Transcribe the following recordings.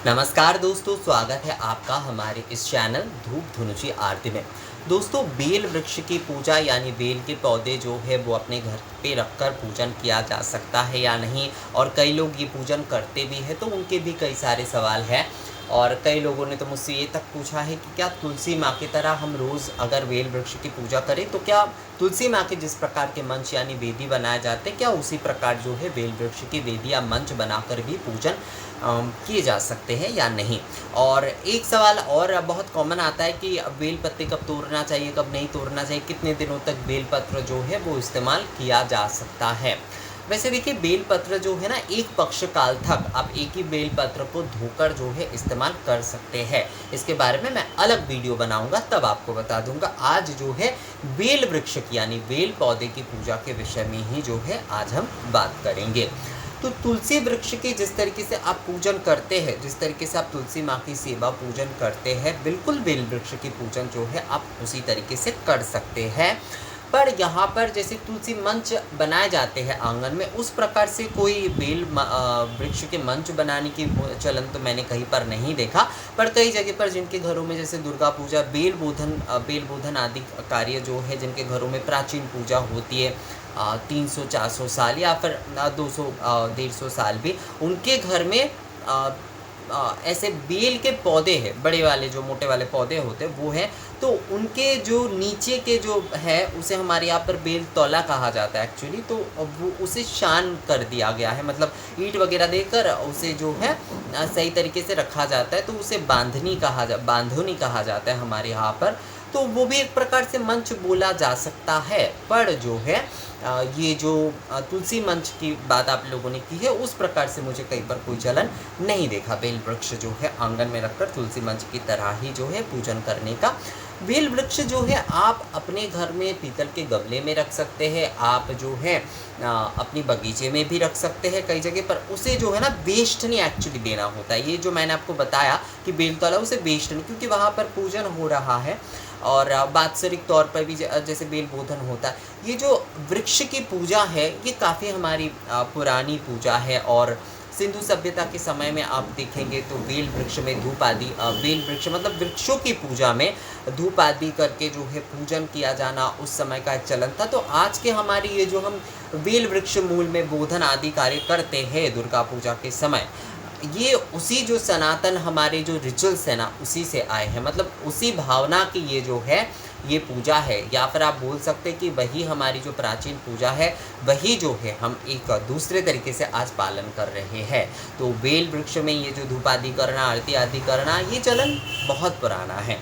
नमस्कार दोस्तों, स्वागत है आपका हमारे इस चैनल धूप धुनुची आरती में। दोस्तों, बेल वृक्ष की पूजा यानी बेल के पौधे जो है वो अपने घर पे रखकर पूजन किया जा सकता है या नहीं, और कई लोग ये पूजन करते भी हैं तो उनके भी कई सारे सवाल हैं। और कई लोगों ने तो मुझसे ये तक पूछा है कि क्या तुलसी माँ की तरह हम रोज़ अगर बेल वृक्ष की पूजा करें तो क्या तुलसी माँ के जिस प्रकार के मंच यानी वेदी बनाए जाते हैं, क्या उसी प्रकार जो है बेल वृक्ष की वेदी या मंच बनाकर भी पूजन किए जा सकते हैं या नहीं। और एक सवाल और बहुत कॉमन आता है कि बेल पत्ते कब तोड़ना चाहिए, कब नहीं तोड़ना चाहिए, कितने दिनों तक बेल पत्र जो है वो इस्तेमाल किया जा सकता है। वैसे देखिए, बेल पत्र जो है ना, एक पक्ष काल तक आप एक ही बेल पत्र को धोकर जो है इस्तेमाल कर सकते हैं। इसके बारे में मैं अलग वीडियो बनाऊंगा, तब आपको बता दूंगा। आज जो है बेल वृक्ष की यानी बेल पौधे की पूजा के विषय में ही जो है आज हम बात करेंगे। तो तुलसी वृक्ष की जिस तरीके से आप पूजन करते हैं, जिस तरीके से आप तुलसी माँ की सेवा पूजन करते हैं, बिल्कुल बेल वृक्ष की पूजन जो है आप उसी तरीके से कर सकते हैं। पर यहाँ पर जैसे तुलसी मंच बनाए जाते हैं आंगन में, उस प्रकार से कोई वृक्ष के मंच बनाने की चलन तो मैंने कहीं पर नहीं देखा। पर कई जगह पर जिनके घरों में जैसे दुर्गा पूजा, बेल बोधन आदि कार्य जो है, जिनके घरों में प्राचीन पूजा होती है 300-400 साल या फिर 200-150 साल भी, उनके घर में ऐसे बेल के पौधे हैं, बड़े वाले जो मोटे वाले पौधे होते हैं वो हैं। तो उनके जो नीचे के जो है उसे हमारे यहाँ पर बेल तौला कहा जाता है एक्चुअली। तो वो उसे शान कर दिया गया है, मतलब ईंट वगैरह देकर उसे जो है सही तरीके से रखा जाता है। तो उसे बांधनी कहा जाता है हमारे यहाँ पर। तो वो भी एक प्रकार से मंच बोला जा सकता है। पर जो है ये जो तुलसी मंच की बात आप लोगों ने की है, उस प्रकार से मुझे कहीं पर कोई चलन नहीं देखा बेल वृक्ष जो है आंगन में रखकर तुलसी मंच की तरह ही जो है पूजन करने का। बेल वृक्ष जो है आप अपने घर में पीतल के गमले में रख सकते हैं, आप जो है अपनी बगीचे में भी रख सकते हैं कई जगह पर। उसे जो है ना वेस्ट नहीं एक्चुअली देना होता है। ये जो मैंने आपको बताया कि बेलतला, उसे वेस्ट नहीं, क्योंकि वहाँ पर पूजन हो रहा है और वात्सरिक तौर पर भी जैसे बेल बोधन होता है। ये जो वृक्ष की पूजा है ये काफ़ी हमारी पुरानी पूजा है। और सिंधु सभ्यता के समय में आप देखेंगे तो बेल वृक्ष में धूप आदि, बेल वृक्ष मतलब वृक्षों की पूजा में धूप आदि करके जो है पूजन किया जाना उस समय का एक चलन था। तो आज के हमारी ये जो हम बेल वृक्ष मूल में बोधन आदि कार्य करते हैं दुर्गा पूजा के समय, ये उसी जो सनातन हमारे जो रिचुअल्स है ना, उसी से आए हैं। मतलब उसी भावना की ये जो है ये पूजा है, या फिर आप बोल सकते हैं कि वही हमारी जो प्राचीन पूजा है वही जो है हम एक दूसरे तरीके से आज पालन कर रहे हैं। तो बेल वृक्ष में ये जो धूप आदि करना, आरती आदि करना, ये चलन बहुत पुराना है।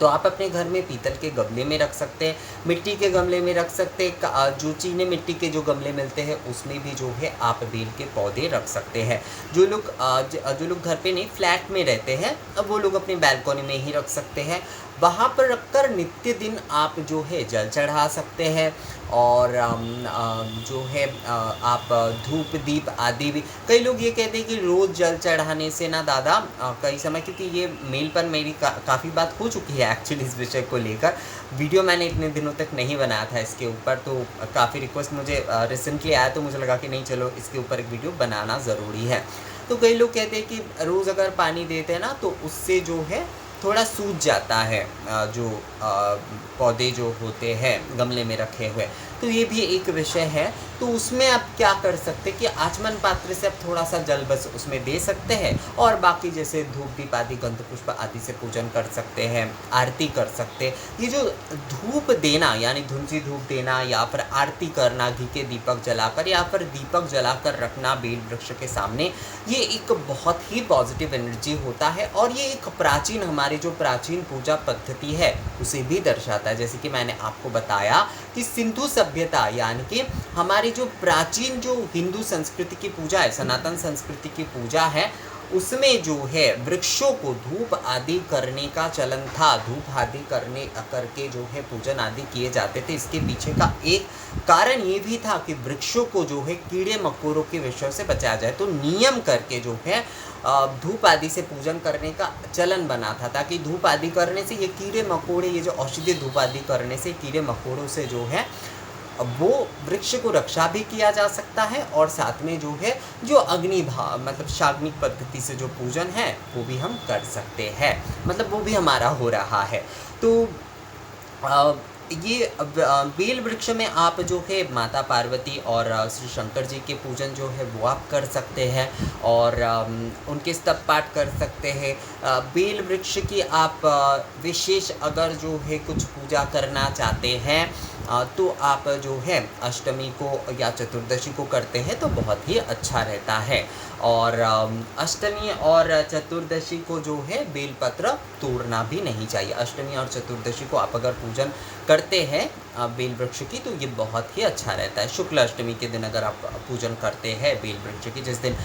तो आप अपने घर में पीतल के गमले में रख सकते हैं, मिट्टी के गमले में रख सकते हैं, जो चीनी मिट्टी के जो गमले मिलते हैं उसमें भी जो है आप बेल के पौधे रख सकते हैं। जो लोग घर पे नहीं फ्लैट में रहते हैं, अब वो लोग अपनी बैल्कनी में ही रख सकते हैं। वहाँ पर रखकर नित्य दिन आप जो है जल चढ़ा सकते हैं। और जो है आप धूप दीप आदि भी, कई लोग ये कहते हैं कि रोज़ जल चढ़ाने से ना दादा, कई समय, क्योंकि ये मेल पर मेरी काफ़ी बात हो चुकी है एक्चुअली इस विषय को लेकर। वीडियो मैंने इतने दिनों तक नहीं बनाया था इसके ऊपर, तो काफ़ी रिक्वेस्ट मुझे रिसेंटली आया, तो मुझे लगा कि नहीं, चलो इसके ऊपर एक वीडियो बनाना ज़रूरी है। तो कई लोग कहते हैं कि रोज़ अगर पानी देते हैं ना तो उससे जो है थोड़ा सूज जाता है जो पौधे जो होते हैं गमले में रखे हुए। तो ये भी एक विषय है। तो उसमें आप क्या कर सकते हैं कि आचमन पात्र से आप थोड़ा सा जल बस उसमें दे सकते हैं, और बाकी जैसे धूप दीप आदि गंध पुष्प आदि से पूजन कर सकते हैं, आरती कर सकते हैं। ये जो धूप देना यानी धुंसी धूप देना, या फिर आरती करना घी के दीपक जलाकर, या फिर दीपक जलाकर रखना बेल वृक्ष के सामने, ये एक बहुत ही पॉजिटिव एनर्जी होता है। और ये एक प्राचीन, हमारी जो प्राचीन पूजा पद्धति है उसे भी दर्शाता है। जैसे कि मैंने आपको बताया कि सिंधु सभ्यता यानी कि हमारी जो प्राचीन जो हिंदू संस्कृति की पूजा है, सनातन संस्कृति की पूजा है, उसमें जो है वृक्षों को धूप आदि करने का चलन था। धूप आदि करके जो है पूजन आदि किए जाते थे। इसके पीछे का एक कारण ये भी था कि वृक्षों को जो है कीड़े मकोड़ों के विषयों से बचाया जाए। तो नियम करके जो है धूप आदि से पूजन करने का चलन बना था, ताकि धूप आदि करने से ये कीड़े मकोड़े, ये जो औषधि धूप आदि करने से कीड़े मकोड़ों से जो है वो वृक्ष को रक्षा भी किया जा सकता है और साथ में जो है जो अग्नि भा मतलब शाग्निक पद्धति से जो पूजन है वो भी हम कर सकते हैं, मतलब वो भी हमारा हो रहा है। तो अ, ये बेल वृक्ष में आप जो है माता पार्वती और श्री शंकर जी के पूजन जो है वो आप कर सकते हैं और उनके स्तव पाठ कर सकते हैं। बेल वृक्ष की आप विशेष अगर जो है कुछ पूजा करना चाहते हैं तो आप जो है अष्टमी को या चतुर्दशी को करते हैं तो बहुत ही अच्छा रहता है। और अष्टमी और चतुर्दशी को जो है बेलपत्र तोड़ना भी नहीं चाहिए। अष्टमी और चतुर्दशी को आप अगर पूजन करते हैं बेल वृक्ष की तो ये बहुत ही अच्छा रहता है। शुक्ल अष्टमी के दिन अगर आप पूजन करते हैं बेल वृक्ष की, जिस दिन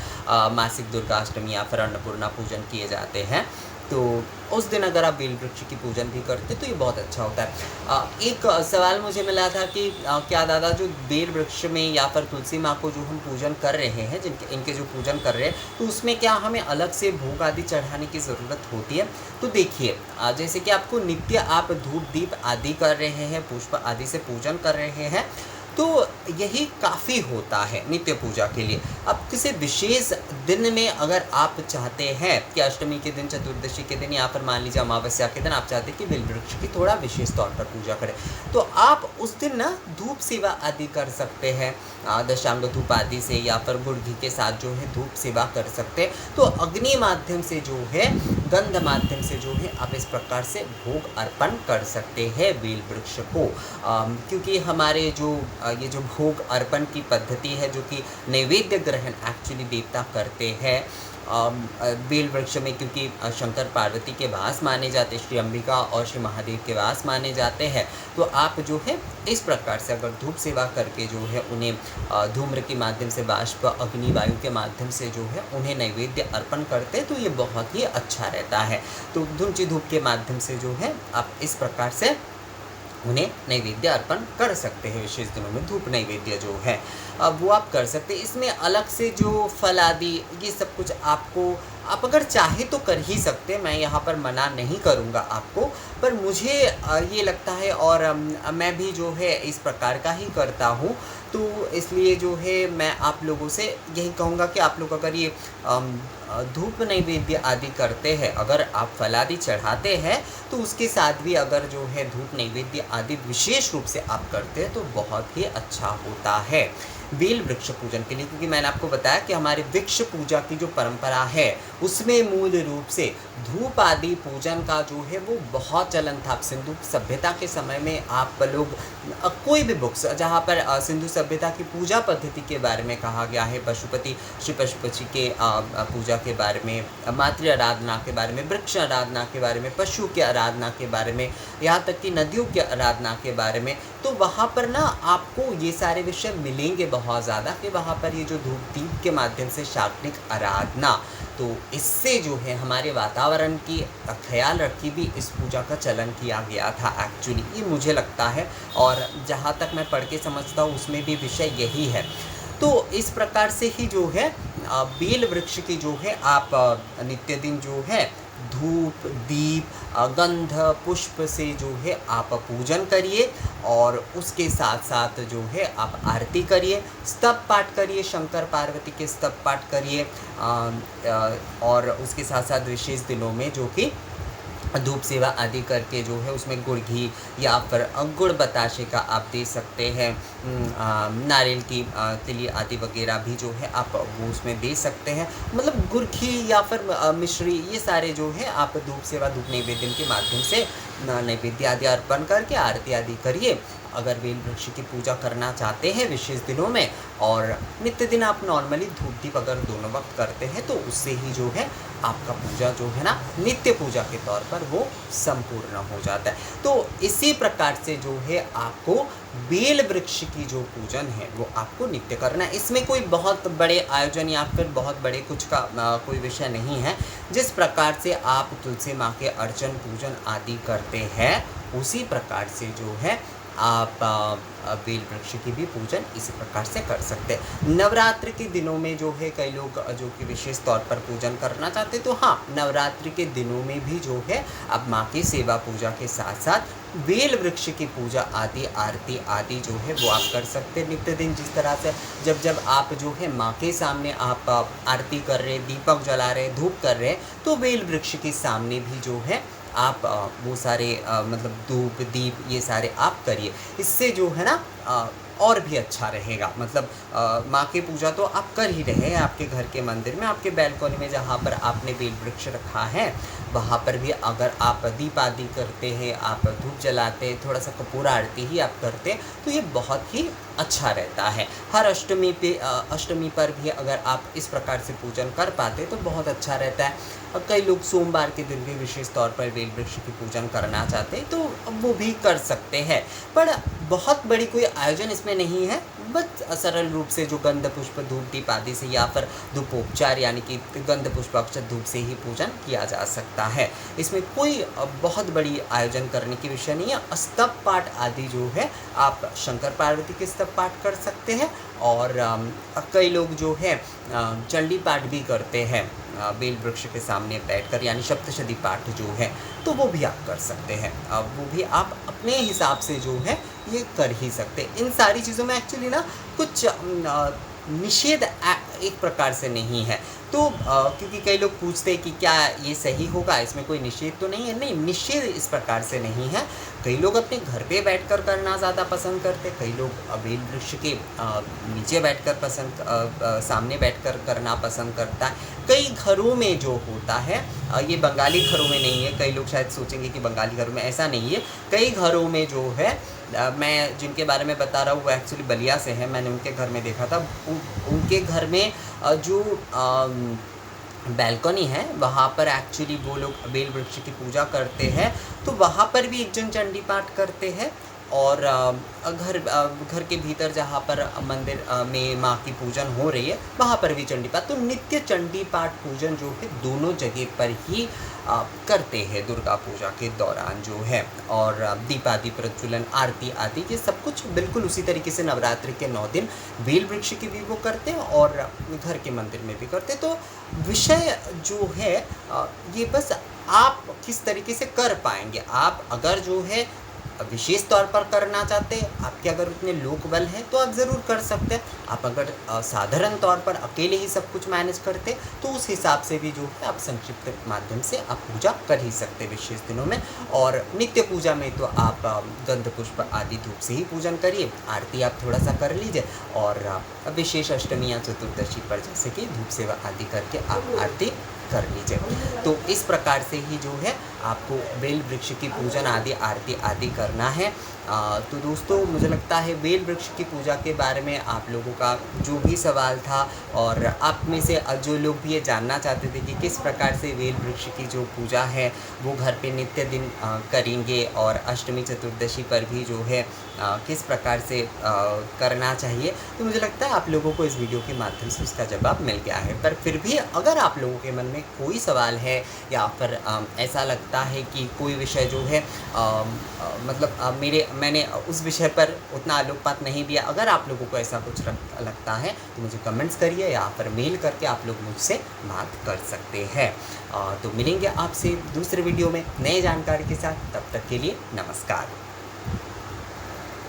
मासिक दुर्गा अष्टमी या फिर अन्नपूर्णा पूजन किए जाते हैं, तो उस दिन अगर आप बेल वृक्ष की पूजन भी करते हैं तो ये बहुत अच्छा होता है। एक सवाल मुझे मिला था कि क्या दादा जो बेल वृक्ष में या फिर तुलसी माँ को जो हम पूजन कर रहे हैं, जिनके इनके जो पूजन कर रहे हैं, तो उसमें क्या हमें अलग से भोग आदि चढ़ाने की ज़रूरत होती है? तो देखिए जैसे कि आपको नित्य आप धूप दीप आदि कर रहे हैं, पुष्प आदि से पूजन कर रहे हैं, तो यही काफ़ी होता है नित्य पूजा के लिए। अब किसी विशेष दिन में अगर आप चाहते हैं कि अष्टमी के दिन, चतुर्दशी के दिन या फिर मान लीजिए अमावस्या के दिन आप चाहते हैं कि बेल वृक्ष की थोड़ा विशेष तौर पर पूजा करें, तो आप उस दिन ना धूप सेवा आदि कर सकते हैं, दशांग धूप आदि से या फिर गुड़ घी के साथ जो है धूप सेवा कर सकते हैं। तो अग्नि माध्यम से जो है, गंध माध्यम से जो है आप इस प्रकार से भोग अर्पण कर सकते हैं बेल वृक्ष को। क्योंकि हमारे जो ये जो भोग अर्पण की पद्धति है, जो कि नैवेद्य ग्रहण एक्चुअली देवता करते हैं बेल वृक्ष में, क्योंकि शंकर पार्वती के वास माने जाते, श्री अंबिका और श्री महादेव के वास माने जाते हैं, तो आप जो है इस प्रकार से अगर धूप सेवा करके जो है उन्हें धूम्र के माध्यम से, बाष्प अग्नि वायु के माध्यम से जो है उन्हें नैवेद्य अर्पण करते हैं तो ये बहुत ही अच्छा रहता है। तो धुंची धूप के माध्यम से जो है आप इस प्रकार से उन्हें नैवेद्य अर्पण कर सकते हैं। विशेष दिनों में धूप नैवेद्य जो है अब वो आप कर सकते हैं। इसमें अलग से जो फल आदि ये सब कुछ आपको, आप अगर चाहे तो कर ही सकते हैं, मैं यहाँ पर मना नहीं करूँगा आपको, पर मुझे ये लगता है और मैं भी जो है इस प्रकार का ही करता हूँ, तो इसलिए जो है मैं आप लोगों से यही कहूँगा कि आप लोग अगर ये धूप नैवेद्य आदि करते हैं, अगर आप फल आदि चढ़ाते हैं, तो उसके साथ भी अगर जो है धूप नैवेद्य आदि विशेष रूप से आप करते हैं तो बहुत ही अच्छा होता है बेल वृक्ष पूजन के लिए। क्योंकि मैंने आपको बताया कि हमारे वृक्ष पूजा की जो परंपरा है उसमें मूल रूप से धूप आदि पूजन का जो है वो बहुत चलन था। सिंधु सभ्यता के समय में आप लोग कोई भी बुक्स जहाँ पर सिंधु सभ्यता की पूजा पद्धति के बारे में कहा गया है, पशुपति श्री पशुपति के पूजा के बारे में, मातृ आराधना के बारे में, वृक्ष आराधना के बारे में, पशु की आराधना के बारे में, यहाँ तक कि नदियों की आराधना के बारे में, तो वहाँ पर ना आपको ये सारे विषय मिलेंगे बहुत ज़्यादा कि वहाँ पर ये जो धूप दीप के माध्यम से शाग्निक आराधना, तो इससे जो है हमारे वातावरण की ख्याल रखी भी इस पूजा का चलन किया गया था एक्चुअली, ये मुझे लगता है। और जहाँ तक मैं पढ़ के समझता हूँ उसमें भी विषय यही है। तो इस प्रकार से ही जो है बेल वृक्ष की जो है आप नित्य दिन जो है धूप दीप गंध पुष्प से जो है आप पूजन करिए और उसके साथ साथ जो है आप आरती करिए, स्तव पाठ करिए, शंकर पार्वती के स्तव पाठ करिए और उसके साथ साथ विशेष दिनों में जो कि धूप सेवा आदि करके जो है उसमें गुड़ घी या फिर गुड़ बताशे का आप दे सकते हैं, नारियल की तिली आदि वगैरह भी जो है आप वो उसमें दे सकते हैं। मतलब गुड़ घी या फिर मिश्री, ये सारे जो है आप धूप सेवा धूप नैवेद्य के माध्यम से नैवेद्य आदि अर्पण करके आरती आदि करिए अगर बेल वृक्ष की पूजा करना चाहते हैं विशेष दिनों में। और नित्य दिन आप नॉर्मली धूप दीप अगर दोनों वक्त करते हैं तो उससे ही जो है आपका पूजा जो है ना नित्य पूजा के तौर पर वो संपूर्ण हो जाता है। तो इसी प्रकार से जो है आपको बेल वृक्ष की जो पूजन है वो आपको नित्य करना है। इसमें कोई बहुत बड़े आयोजन या फिर बहुत बड़े कुछ का कोई विषय नहीं है। जिस प्रकार से आप तुलसी माँ के अर्चन पूजन आदि करते हैं उसी प्रकार से जो है आप बेल वृक्ष की भी पूजन इसी प्रकार से कर सकते हैं। नवरात्रि के दिनों में जो है कई लोग जो कि विशेष तौर पर पूजन करना चाहते हैं, तो हाँ, नवरात्रि के दिनों में भी जो है आप माँ की सेवा पूजा के साथ साथ बेल वृक्ष की पूजा आदि आरती आदि जो है वो आप कर सकते हैं नित्य दिन। जिस तरह से जब आप जो है माँ के सामने आप आरती कर रहे, दीपक जला रहे, धूप कर रहे हैं, तो बेल वृक्ष के सामने भी जो है आप वो सारे मतलब धूप दीप ये सारे आप करिए। इससे जो है ना और भी अच्छा रहेगा। मतलब माँ की पूजा तो आप कर ही रहे हैं आपके घर के मंदिर में, आपके बैल्कनी में जहाँ पर आपने बेल वृक्ष रखा है वहाँ पर भी अगर आप दीप आदि करते हैं, आप धूप जलाते हैं, थोड़ा सा कपूर आरती ही आप करते हैं, तो ये बहुत ही अच्छा रहता है। हर अष्टमी पर भी अगर आप इस प्रकार से पूजन कर पाते तो बहुत अच्छा रहता है। और कई लोग सोमवार के दिन भी विशेष तौर पर बेल वृक्ष की पूजन करना चाहते हैं तो वो भी कर सकते हैं। पर बहुत बड़ी कोई आयोजन इसमें नहीं है, बस सरल रूप से जो गंध पुष्प धूप दीप आदि से या फिर धूपोपचार यानी कि गंध पुष्प अक्षत धूप से ही पूजन किया जा सकता है। इसमें कोई बहुत बड़ी आयोजन करने की विषय नहीं है। स्तव पाठ आदि जो है आप शंकर पार्वती के स्तव पाठ कर सकते हैं, और कई लोग जो है चंडी पाठ भी करते हैं बेल वृक्ष के सामने बैठकर, यानी सप्तशती पाठ जो है, तो वो भी आप कर सकते हैं। वो भी आप अपने हिसाब से जो है ये कर ही सकते हैं। इन सारी चीज़ों में एक्चुअली ना कुछ निषेध एक प्रकार से नहीं है। तो क्योंकि कई लोग पूछते हैं कि क्या ये सही होगा, इसमें कोई निषेध तो नहीं है। नहीं, निषेध इस प्रकार से नहीं है। कई लोग अपने घर पे बैठकर करना ज़्यादा पसंद करते, कई लोग बेल वृक्ष के नीचे बैठकर सामने बैठकर करना पसंद करता है। कई घरों में जो होता है, ये बंगाली घरों में नहीं है, कई लोग शायद सोचेंगे कि बंगाली घरों में, ऐसा नहीं है। कई घरों में जो है मैं जिनके बारे में बता रहा हूँ वो एक्चुअली बलिया से हैं, मैंने उनके घर में देखा था। उनके घर में जो बैल्कनी है वहाँ पर एक्चुअली वो लोग बेल वृक्ष की पूजा करते हैं, तो वहाँ पर भी एक जन चंडी पाठ करते हैं। और घर के भीतर जहाँ पर मंदिर में माँ की पूजन हो रही है वहाँ पर भी चंडी पाठ, तो नित्य चंडी पाठ पूजन जो है दोनों जगह पर ही करते हैं दुर्गा पूजा के दौरान जो है। और दीपादि प्रज्वलन आरती आदि ये सब कुछ बिल्कुल उसी तरीके से नवरात्रि के 9 दिन बेल वृक्ष की भी वो करते हैं और घर के मंदिर में भी करते हैं। तो विषय जो है ये बस आप किस तरीके से कर पाएंगे। आप अगर जो है विशेष तौर पर करना चाहते हैं, आपके अगर उतने लोक बल हैं तो आप ज़रूर कर सकते हैं। आप अगर साधारण तौर पर अकेले ही सब कुछ मैनेज करते तो उस हिसाब से भी जो है आप संक्षिप्त माध्यम से आप पूजा कर ही सकते हैं विशेष दिनों में। और नित्य पूजा में तो आप गंध पुष्प आदि धूप से ही पूजन करिए, आरती आप थोड़ा सा कर लीजिए, और विशेष अष्टमी या चतुर्दशी पर जैसे कि धूप सेवा आदि करके आप आरती कर लीजिए। तो इस प्रकार से ही जो है आपको बेल वृक्ष की पूजन आदि आरती आदि करना है। तो दोस्तों मुझे लगता है बेल वृक्ष की पूजा के बारे में आप लोगों का जो भी सवाल था, और आप में से जो लोग भी ये जानना चाहते थे कि किस प्रकार से बेल वृक्ष की जो पूजा है वो घर पे नित्य दिन करेंगे, और अष्टमी चतुर्दशी पर भी जो है किस प्रकार से करना चाहिए, तो मुझे लगता है आप लोगों को इस वीडियो के माध्यम से उसका जवाब मिल गया है। पर फिर भी अगर आप लोगों के मन में कोई सवाल है, या फिर ऐसा लगता है कि कोई विषय जो है मतलब मैंने उस विषय पर उतना आलोकपात नहीं दिया, अगर आप लोगों को ऐसा कुछ लगता है तो मुझे कमेंट्स करिए, या फिर मेल करके आप लोग मुझसे बात कर सकते हैं। तो मिलेंगे आपसे दूसरे वीडियो में नए जानकारी के साथ, तब तक के लिए नमस्कार।